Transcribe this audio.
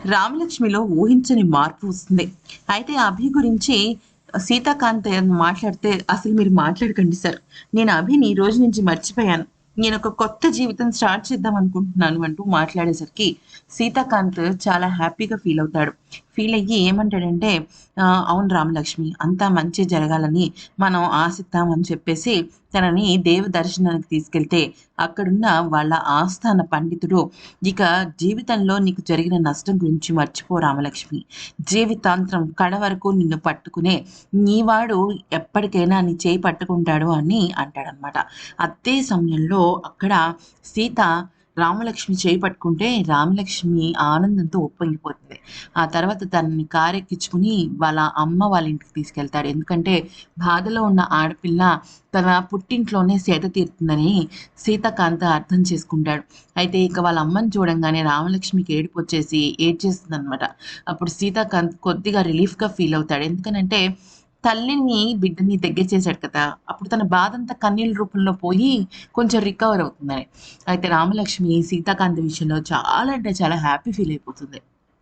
రామలక్ష్మిలో ఊహించని మార్పు వస్తుంది. అయితే అభి గురించి సీతాకాంత్ మాట్లాడితే, "అసలు మీరు మాట్లాడకండి సార్. నేను అభిని ఈ రోజు నుంచి మర్చిపోయాను. నేనొక కొత్త జీవితం స్టార్ట్ చేద్దాం అనుకుంటున్నాను" అంటూ మాట్లాడేసరికి సీతాకాంత్ చాలా హ్యాపీగా ఫీల్ అవుతాడు. ఫీల్ అయ్యి ఏమంటాడంటే, "అవును రామలక్ష్మి, అంతా మంచే జరగాలని మనం ఆశిద్దాం" అని చెప్పేసి తనని దేవ దర్శనానికి తీసుకెళ్తే, అక్కడున్న వాళ్ళ ఆస్థాన పండితుడు, "ఇక జీవితంలో నీకు జరిగిన నష్టం గురించి మర్చిపో రామలక్ష్మి. జీవితాంతం కడ వరకు నిన్ను పట్టుకునే నీవాడు ఎప్పటికైనా నీ చేయి పట్టుకుంటాడు" అని అంటాడనమాట. అదే సమయంలో అక్కడ సీత రామలక్ష్మి చేయి పట్టుకుంటే రామలక్ష్మి ఆనందంతో ఉప్పొంగిపోతుంది. ఆ తర్వాత తనని కారెక్కించుకొని వాళ్ళ అమ్మ వాళ్ళ ఇంటికి తీసుకెళ్తాడు. ఎందుకంటే బాధలో ఉన్న ఆడపిల్ల తన పుట్టింట్లోనే సేద తీరుతుందని సీతాకాంత అర్థం చేసుకుంటాడు. అయితే ఇక వాళ్ళ అమ్మని చూడంగానే రామలక్ష్మికి ఏడుపొచ్చేసి ఏడ్చేస్తుందనమాట. అప్పుడు సీతాకాంత్ కొద్దిగా రిలీఫ్‌గా ఫీల్ అవుతాడు. ఎందుకనంటే తల్లిని, బిడ్డని దగ్గర చేశాడు కదా! అప్పుడు తన బాధంతా కన్నీళ్ళ రూపంలో పోయి కొంచెం రికవర్ అవుతుందని. అయితే రామలక్ష్మి సీతాకాంత్ విషయంలో చాలా అంటే చాలా హ్యాపీ ఫీల్ అయిపోతుంది.